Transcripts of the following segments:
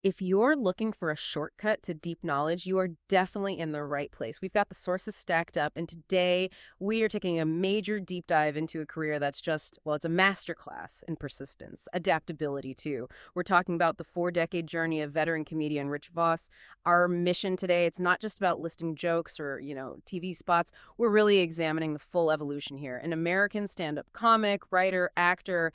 If you're looking for a shortcut to deep knowledge, you are definitely in the right place. We've got the sources stacked up, and today we are taking a major deep dive into a career that's just, well, it's a masterclass in persistence, adaptability too. We're talking about the 4-decade journey of veteran comedian Rich Vos. Our mission today, it's not just about listing jokes or, TV spots. We're really examining the full evolution here. An American stand-up comic, writer, actor.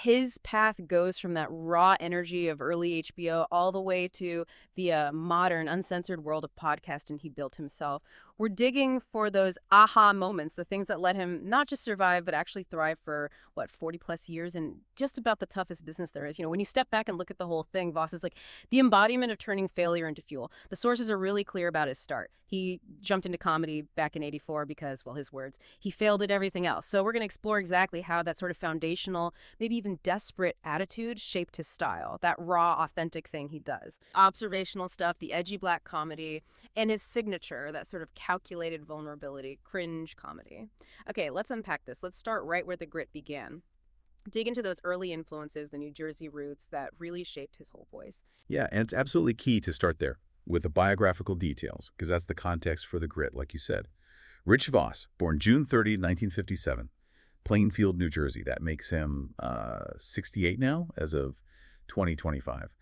His path goes from that raw energy of early HBO all the way to the modern, uncensored world of podcasting he built himself. We're digging for those aha moments, the things that let him not just survive, but actually thrive for, 40 plus years in just about the toughest business there is. When you step back and look at the whole thing, Voss is like the embodiment of turning failure into fuel. The sources are really clear about his start. He jumped into comedy back in '84 because, well, his words, he failed at everything else. So we're going to explore exactly how that sort of foundational, maybe even desperate attitude shaped his style, that raw, authentic thing he does. Observational stuff, the edgy black comedy, and his signature, that sort of calculated vulnerability, cringe comedy. Okay, let's unpack this. Let's start right where the grit began. Dig into those early influences, the New Jersey roots that really shaped his whole voice. Yeah, and it's absolutely key to start there with the biographical details, because that's the context for the grit, like you said. Rich Vos, born June 30, 1957, Plainfield, New Jersey. That makes him 68 now as of 2025.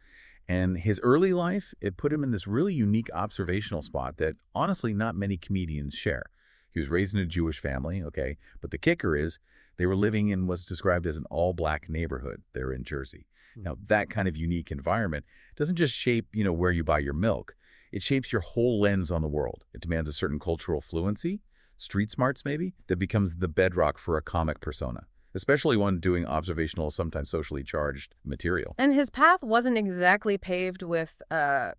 And his early life, it put him in this really unique observational spot that honestly not many comedians share. He was raised in a Jewish family, okay, but the kicker is they were living in what's described as an all-black neighborhood there in Jersey. Now, that kind of unique environment doesn't just shape, where you buy your milk. It shapes your whole lens on the world. It demands a certain cultural fluency, street smarts maybe, that becomes the bedrock for a comic persona, especially one doing observational, sometimes socially charged material. And his path wasn't exactly paved with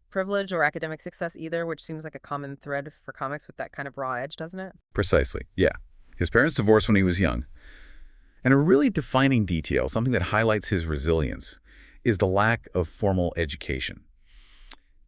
privilege or academic success either, which seems like a common thread for comics with that kind of raw edge, doesn't it? Precisely, yeah. His parents divorced when he was young. And a really defining detail, something that highlights his resilience, is the lack of formal education.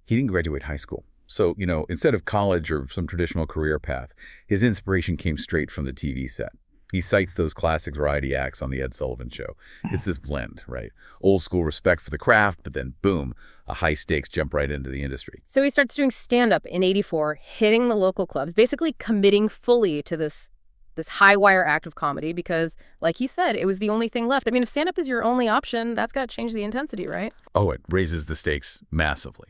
He didn't graduate high school. So, instead of college or some traditional career path, his inspiration came straight from the TV set. He cites those classic variety acts on The Ed Sullivan Show. It's this blend, right? Old school respect for the craft, but then boom, a high stakes jump right into the industry. So he starts doing stand-up in '84, hitting the local clubs, basically committing fully to this high wire act of comedy because, like he said, it was the only thing left. I mean, if stand-up is your only option, that's got to change the intensity, right? Oh, it raises the stakes massively.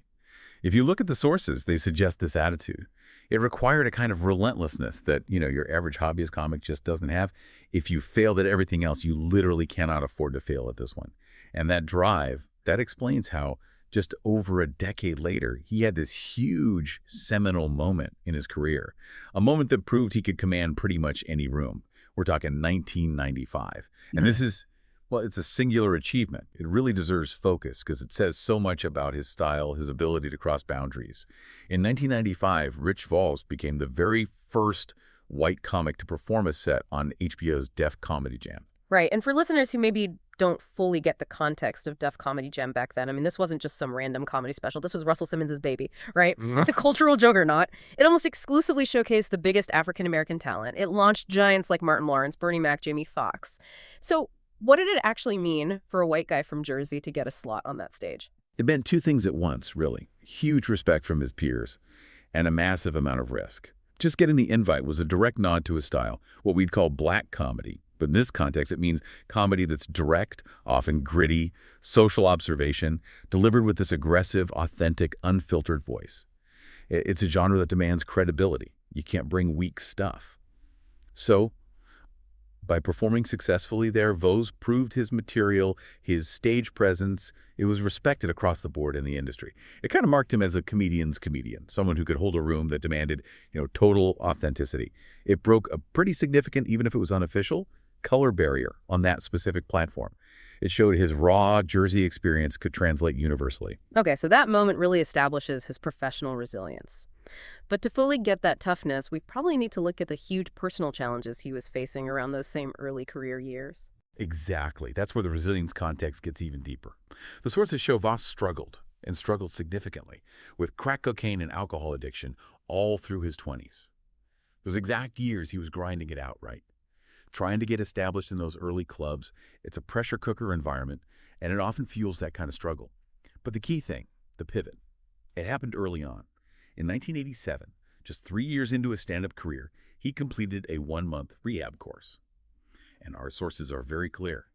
If you look at the sources, they suggest this attitude. It required a kind of relentlessness that, your average hobbyist comic just doesn't have. If you failed at everything else, you literally cannot afford to fail at this one. And that drive, that explains how just over a decade later, he had this huge seminal moment in his career, a moment that proved he could command pretty much any room. We're talking 1995. And this is, well, it's a singular achievement. It really deserves focus because it says so much about his style, his ability to cross boundaries. In 1995, Rich Vos became the very first white comic to perform a set on HBO's Def Comedy Jam. Right. And for listeners who maybe don't fully get the context of Def Comedy Jam back then, I mean, this wasn't just some random comedy special. This was Russell Simmons' baby, right? The cultural juggernaut. It almost exclusively showcased the biggest African-American talent. It launched giants like Martin Lawrence, Bernie Mac, Jamie Foxx. So what did it actually mean for a white guy from Jersey to get a slot on that stage? It meant two things at once, really. Huge respect from his peers and a massive amount of risk. Just getting the invite was a direct nod to his style, what we'd call black comedy. But in this context, it means comedy that's direct, often gritty, social observation, delivered with this aggressive, authentic, unfiltered voice. It's a genre that demands credibility. You can't bring weak stuff. So, by performing successfully there, Vos proved his material, his stage presence. It was respected across the board in the industry. It kind of marked him as a comedian's comedian, someone who could hold a room that demanded, total authenticity. It broke a pretty significant, even if it was unofficial, color barrier on that specific platform. It showed his raw Jersey experience could translate universally. Okay, so that moment really establishes his professional resilience. But to fully get that toughness, we probably need to look at the huge personal challenges he was facing around those same early career years. Exactly. That's where the resilience context gets even deeper. The sources show Vos struggled, and struggled significantly, with crack cocaine and alcohol addiction all through his 20s. Those exact years he was grinding it out, right? Trying to get established in those early clubs, it's a pressure cooker environment, and it often fuels that kind of struggle. But the key thing, the pivot. It happened early on. In 1987, just 3 years into his stand-up career, he completed a 1-month rehab course. And our sources are very clear.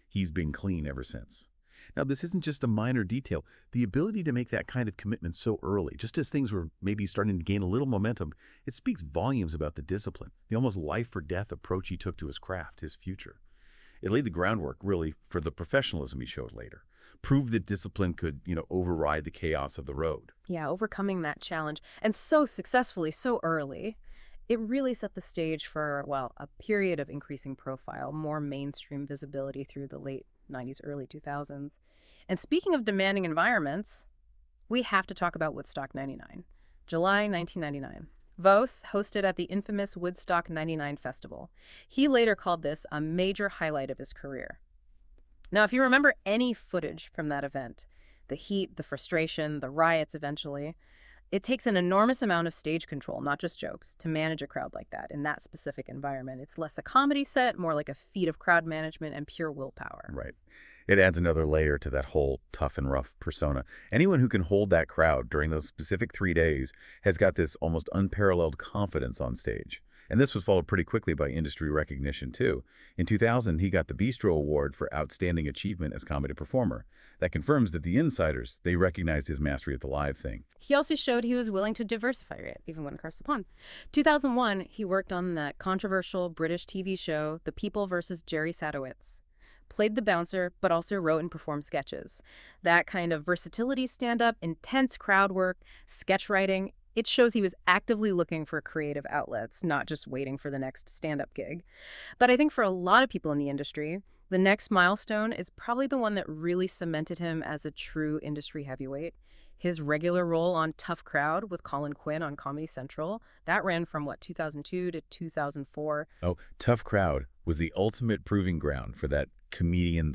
He's been clean ever since. Now, this isn't just a minor detail. The ability to make that kind of commitment so early, just as things were maybe starting to gain a little momentum, it speaks volumes about the discipline, the almost life-or-death approach he took to his craft, his future. It laid the groundwork, really, for the professionalism he showed later. Proved that discipline could, override the chaos of the road. Yeah, overcoming that challenge, and so successfully, so early. It really set the stage for, well, a period of increasing profile, more mainstream visibility through the late 90s, early 2000s. And speaking of demanding environments, we have to talk about Woodstock 99. July 1999. Vos hosted at the infamous Woodstock 99 festival. He later called this a major highlight of his career. Now, if you remember any footage from that event, the heat, the frustration, the riots eventually, it takes an enormous amount of stage control, not just jokes, to manage a crowd like that in that specific environment. It's less a comedy set, more like a feat of crowd management and pure willpower. Right. It adds another layer to that whole tough and rough persona. Anyone who can hold that crowd during those specific 3 days has got this almost unparalleled confidence on stage. And this was followed pretty quickly by industry recognition, too. In 2000, he got the Bistro Award for Outstanding Achievement as Comedy Performer. That confirms that the insiders, they recognized his mastery of the live thing. He also showed he was willing to diversify it, even when across the pond. 2001, he worked on that controversial British TV show, The People vs. Jerry Sadowitz. Played the bouncer, but also wrote and performed sketches. That kind of versatility stand-up, intense crowd work, sketch writing, it shows he was actively looking for creative outlets, not just waiting for the next stand-up gig. But I think for a lot of people in the industry, the next milestone is probably the one that really cemented him as a true industry heavyweight. His regular role on Tough Crowd with Colin Quinn on Comedy Central, that ran from, 2002 to 2004. Oh, Tough Crowd was the ultimate proving ground for that comedian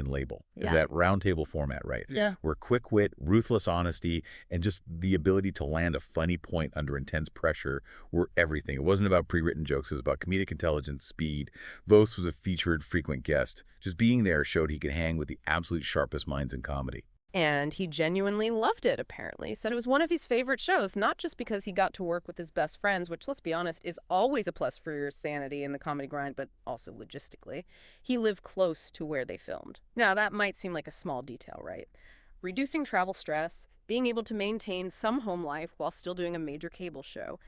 label. Yeah. Is that roundtable format, right? Yeah. Where quick wit, ruthless honesty, and just the ability to land a funny point under intense pressure were everything. It wasn't about pre-written jokes. It was about comedic intelligence, speed. Vos was a featured frequent guest. Just being there showed he could hang with the absolute sharpest minds in comedy. And he genuinely loved it, apparently. Said it was one of his favorite shows, not just because he got to work with his best friends, which, let's be honest, is always a plus for your sanity in the comedy grind, but also logistically. He lived close to where they filmed. Now, that might seem like a small detail, right? Reducing travel stress, being able to maintain some home life while still doing a major cable show.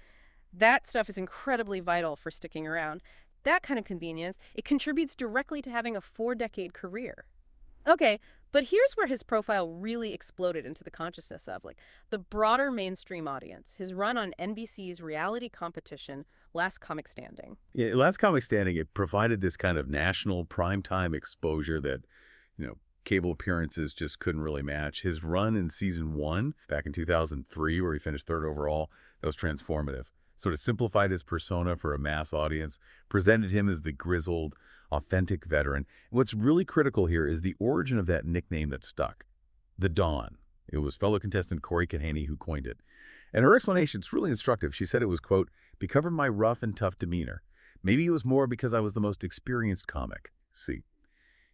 That stuff is incredibly vital for sticking around. That kind of convenience, it contributes directly to having a 4-decade career. Okay, but here's where his profile really exploded into the consciousness of, the broader mainstream audience. His run on NBC's reality competition, Last Comic Standing. Yeah, Last Comic Standing, it provided this kind of national primetime exposure that, cable appearances just couldn't really match. His run in season 1, back in 2003, where he finished 3rd overall, that was transformative. Sort of simplified his persona for a mass audience, presented him as the grizzled, authentic veteran. What's really critical here is the origin of that nickname that stuck, the Dawn. It was fellow contestant Corey Kahaney who coined it. And her explanation, it's really instructive. She said it was, quote, because of my rough and tough demeanor. Maybe it was more because I was the most experienced comic. See,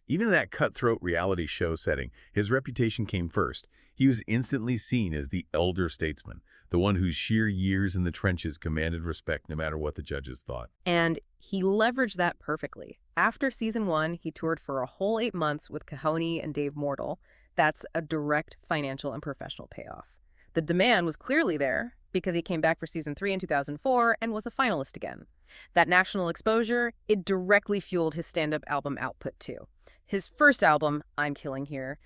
even in that cutthroat reality show setting, his reputation came first. He was instantly seen as the elder statesman, the one whose sheer years in the trenches commanded respect no matter what the judges thought. And he leveraged that perfectly. After season 1, he toured for a whole 8 months with Cahonie and Dave Mortal. That's a direct financial and professional payoff. The demand was clearly there because he came back for season 3 in 2004 and was a finalist again. That national exposure, it directly fueled his stand-up album output too. His first album, I'm Killing Here,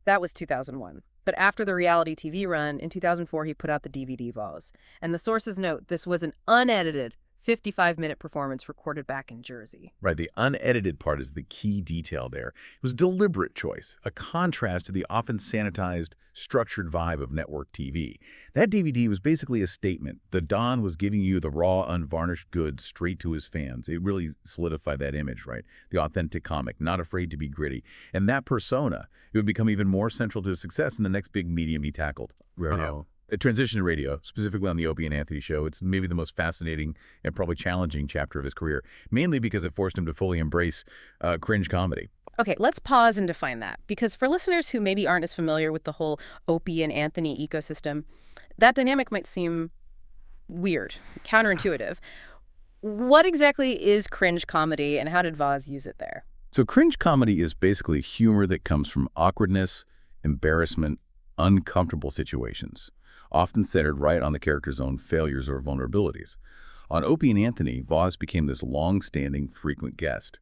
that was 2001. But after the reality TV run, in 2004, he put out the DVD Vos. And the sources note this was an unedited 55-minute performance recorded back in Jersey. Right, the unedited part is the key detail there. It was a deliberate choice, a contrast to the often sanitized, structured vibe of network TV. That DVD was basically a statement. The Don was giving you the raw, unvarnished goods straight to his fans. It really solidified that image, right? The authentic comic, not afraid to be gritty. And that persona, it would become even more central to his success in the next big medium he tackled. Radio. A transition to radio, specifically on the Opie and Anthony show. It's maybe the most fascinating and probably challenging chapter of his career, mainly because it forced him to fully embrace cringe comedy. Okay, let's pause and define that, because for listeners who maybe aren't as familiar with the whole Opie and Anthony ecosystem, that dynamic might seem weird, counterintuitive. What exactly is cringe comedy, and how did Voz use it there? So cringe comedy is basically humor that comes from awkwardness, embarrassment, uncomfortable situations, often centered right on the character's own failures or vulnerabilities. On Opie and Anthony, Voss became this long-standing, frequent guest.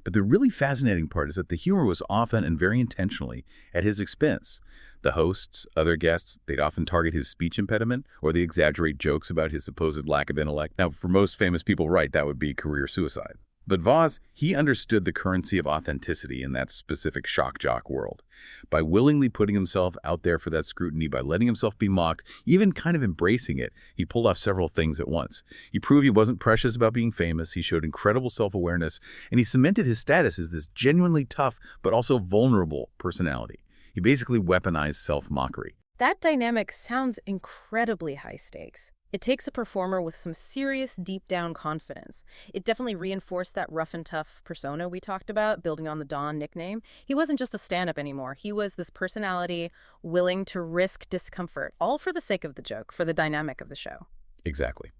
But the really fascinating part is that the humor was often and very intentionally at his expense. The hosts, other guests, they'd often target his speech impediment or they exaggerate jokes about his supposed lack of intellect. Now, for most famous people, right, that would be career suicide. But Voss, he understood the currency of authenticity in that specific shock jock world. By willingly putting himself out there for that scrutiny, by letting himself be mocked, even kind of embracing it, he pulled off several things at once. He proved he wasn't precious about being famous, he showed incredible self-awareness, and he cemented his status as this genuinely tough but also vulnerable personality. He basically weaponized self-mockery. That dynamic sounds incredibly high stakes. It takes a performer with some serious deep-down confidence. It definitely reinforced that rough and tough persona we talked about, building on the Don nickname. He wasn't just a stand-up anymore. He was this personality willing to risk discomfort, all for the sake of the joke, for the dynamic of the show. Exactly.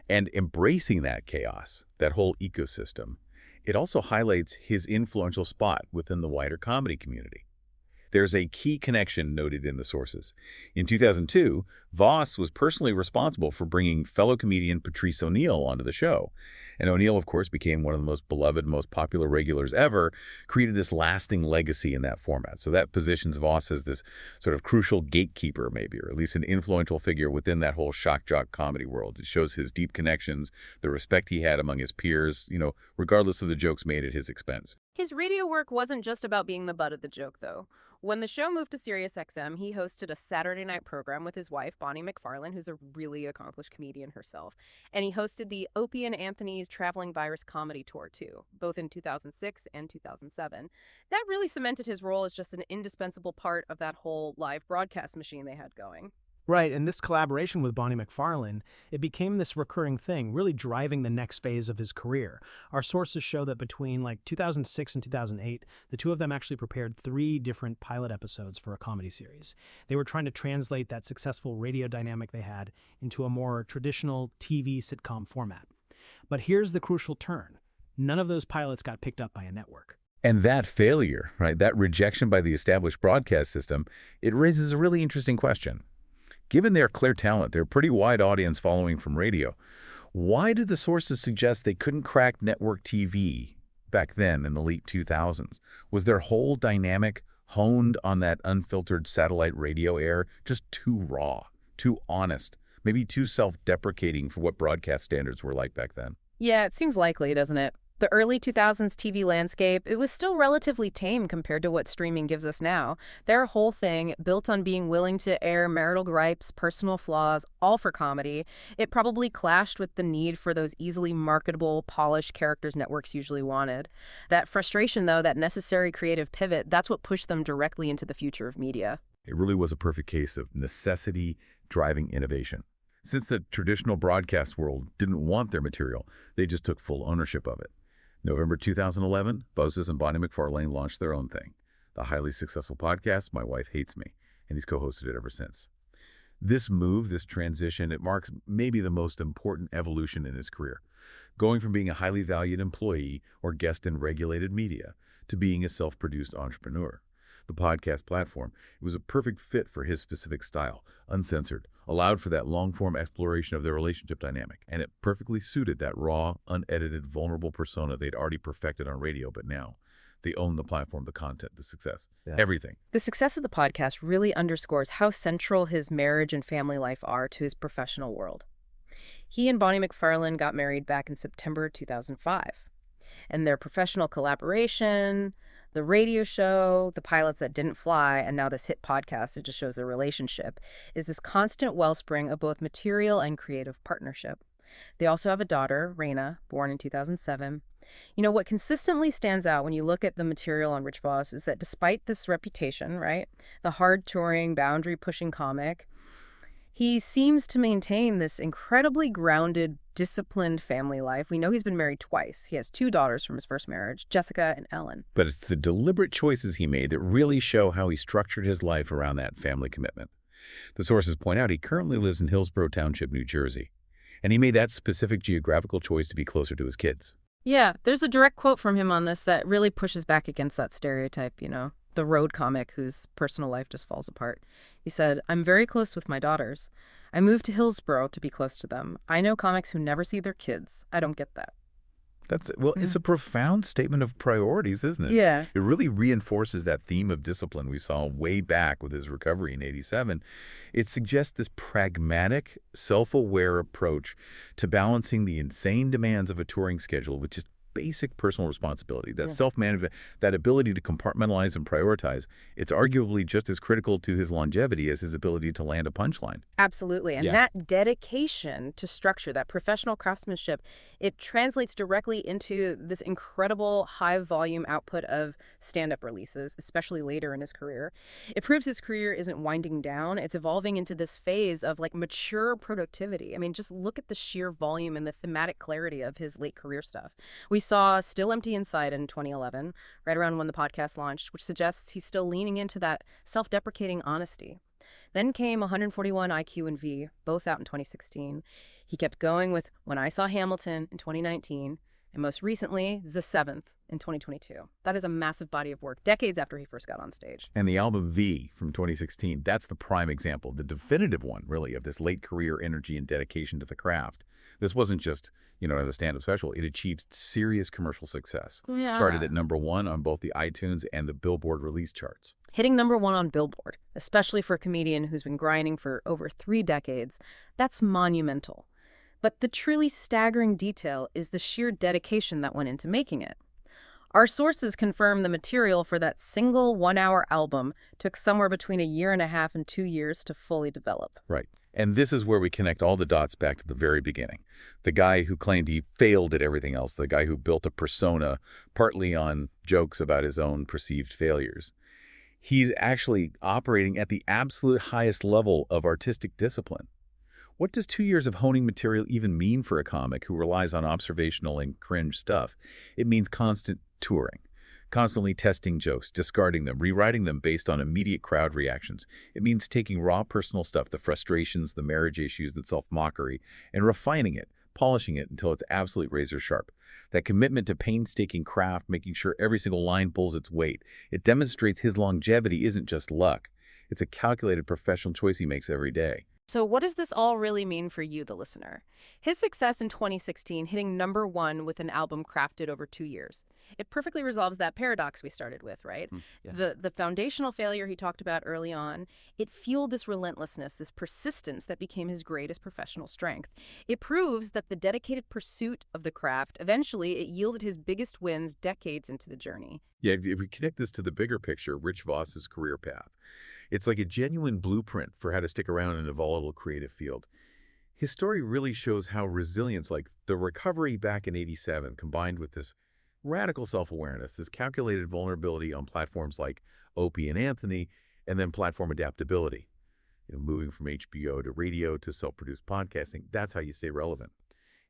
And embracing that chaos, that whole ecosystem, it also highlights his influential spot within the wider comedy community. There's a key connection noted in the sources. In 2002, Voss was personally responsible for bringing fellow comedian Patrice O'Neal onto the show. And O'Neal, of course, became one of the most beloved, most popular regulars ever, created this lasting legacy in that format. So that positions Voss as this sort of crucial gatekeeper, maybe, or at least an influential figure within that whole shock jock comedy world. It shows his deep connections, the respect he had among his peers, regardless of the jokes made at his expense. His radio work wasn't just about being the butt of the joke, though. When the show moved to SiriusXM, he hosted a Saturday night program with his wife, Bonnie McFarlane, who's a really accomplished comedian herself. And he hosted the Opie and Anthony's Traveling Virus Comedy Tour, too, both in 2006 and 2007. That really cemented his role as just an indispensable part of that whole live broadcast machine they had going. Right, and this collaboration with Bonnie McFarlane, it became this recurring thing, really driving the next phase of his career. Our sources show that between 2006 and 2008, the two of them actually prepared 3 different pilot episodes for a comedy series. They were trying to translate that successful radio dynamic they had into a more traditional TV sitcom format. But here's the crucial turn. None of those pilots got picked up by a network. And that failure, right, that rejection by the established broadcast system, it raises a really interesting question. Given their clear talent, their pretty wide audience following from radio, why do the sources suggest they couldn't crack network TV back then in the late 2000s? Was their whole dynamic honed on that unfiltered satellite radio air just too raw, too honest, maybe too self-deprecating for what broadcast standards were like back then? Yeah, it seems likely, doesn't it? The early 2000s TV landscape, it was still relatively tame compared to what streaming gives us now. Their whole thing, built on being willing to air marital gripes, personal flaws, all for comedy, it probably clashed with the need for those easily marketable, polished characters networks usually wanted. That frustration, though, that necessary creative pivot, that's what pushed them directly into the future of media. It really was a perfect case of necessity driving innovation. Since the traditional broadcast world didn't want their material, they just took full ownership of it. November 2011, Vos and Bonnie McFarlane launched their own thing, the highly successful podcast, My Wife Hates Me, and he's co-hosted it ever since. This move, this transition, it marks maybe the most important evolution in his career, going from being a highly valued employee or guest in regulated media to being a self-produced entrepreneur. The podcast platform, it was a perfect fit for his specific style, uncensored, allowed for that long-form exploration of their relationship dynamic, and it perfectly suited that raw, unedited, vulnerable persona they'd already perfected on radio, but now they own the platform, the content, the success, everything. The success of the podcast really underscores how central his marriage and family life are to his professional world. He and Bonnie McFarlane got married back in September 2005, and their professional collaboration, the radio show, the pilots that didn't fly, and now this hit podcast, it just shows their relationship, is this constant wellspring of both material and creative partnership. They also have a daughter, Raina, born in 2007. What consistently stands out when you look at the material on Rich Vos is that despite this reputation, right, the hard-touring, boundary-pushing comic, he seems to maintain this incredibly grounded disciplined family life. We know he's been married twice. He has 2 daughters from his first marriage, Jessica and Ellen. But it's the deliberate choices he made that really show how he structured his life around that family commitment. The sources point out he currently lives in Hillsborough Township, New Jersey, and he made that specific geographical choice to be closer to his kids. Yeah, there's a direct quote from him on this that really pushes back against that stereotype, the road comic whose personal life just falls apart. He said, "I'm very close with my daughters. I moved to Hillsborough to be close to them. I know comics who never see their kids. I don't get that." It's a profound statement of priorities, isn't it? Yeah. It really reinforces that theme of discipline we saw way back with his recovery in '87. It suggests this pragmatic, self-aware approach to balancing the insane demands of a touring schedule with just basic personal responsibility. That self-management, that ability to compartmentalize and prioritize, it's arguably just as critical to his longevity as his ability to land a punchline. Absolutely. And that dedication to structure, that professional craftsmanship, it translates directly into this incredible high-volume output of stand-up releases, especially later in his career. It proves his career isn't winding down. It's evolving into this phase of mature productivity. I mean, just look at the sheer volume and the thematic clarity of his late career stuff. We saw Still Empty Inside in 2011, right around when the podcast launched, which suggests he's still leaning into that self-deprecating honesty. Then came 141 IQ and V, both out in 2016. He kept going with When I Saw Hamilton in 2019, and most recently, The Seventh in 2022. That is a massive body of work, decades after he first got on stage. And the album V from 2016, that's the prime example, the definitive one, really, of this late career energy and dedication to the craft. This wasn't just, a stand-up special. It achieved serious commercial success. Yeah. Charted at #1 on both the iTunes and the Billboard release charts. Hitting #1 on Billboard, especially for a comedian who's been grinding for over 3 decades, that's monumental. But the truly staggering detail is the sheer dedication that went into making it. Our sources confirm the material for that single 1-hour album took somewhere between 1.5 and 2 years to fully develop. Right. And this is where we connect all the dots back to the very beginning. The guy who claimed he failed at everything else, the guy who built a persona partly on jokes about his own perceived failures. He's actually operating at the absolute highest level of artistic discipline. What does 2 years of honing material even mean for a comic who relies on observational and cringe stuff? It means constant touring. Constantly testing jokes, discarding them, rewriting them based on immediate crowd reactions. It means taking raw personal stuff, the frustrations, the marriage issues, the self-mockery, and refining it, polishing it until it's absolutely razor sharp. That commitment to painstaking craft, making sure every single line pulls its weight, it demonstrates his longevity isn't just luck. It's a calculated professional choice he makes every day. So what does this all really mean for you, the listener? His success in 2016, hitting #1 with an album crafted over 2 years. It perfectly resolves that paradox we started with, right? Yeah. The foundational failure he talked about early on, it fueled this relentlessness, this persistence that became his greatest professional strength. It proves that the dedicated pursuit of the craft, eventually it yielded his biggest wins decades into the journey. Yeah, if we connect this to the bigger picture, Rich Vos's career path, it's like a genuine blueprint for how to stick around in a volatile creative field. His story really shows how resilience, like the recovery back in '87, combined with this radical self-awareness, this calculated vulnerability on platforms like Opie and Anthony, and then platform adaptability. Moving from HBO to radio to self-produced podcasting, that's how you stay relevant.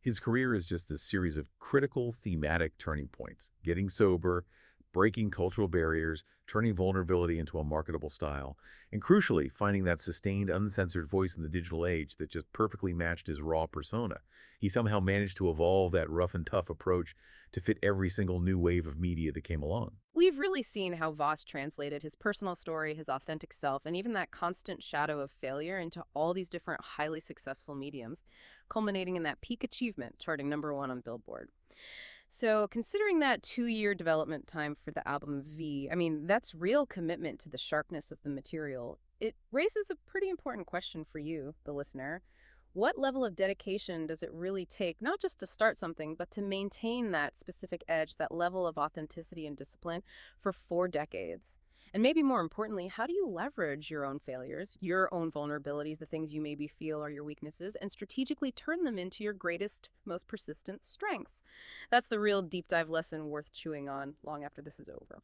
His career is just this series of critical thematic turning points, getting sober, breaking cultural barriers, turning vulnerability into a marketable style, and crucially, finding that sustained, uncensored voice in the digital age that just perfectly matched his raw persona. He somehow managed to evolve that rough and tough approach to fit every single new wave of media that came along. We've really seen how Vos translated his personal story, his authentic self, and even that constant shadow of failure into all these different highly successful mediums, culminating in that peak achievement, charting #1 on Billboard. So considering that 2-year development time for the album V, I mean, that's real commitment to the sharpness of the material. It raises a pretty important question for you, the listener. What level of dedication does it really take, not just to start something, but to maintain that specific edge, that level of authenticity and discipline for 4 decades? And maybe more importantly, how do you leverage your own failures, your own vulnerabilities, the things you maybe feel are your weaknesses, and strategically turn them into your greatest, most persistent strengths? That's the real deep dive lesson worth chewing on long after this is over.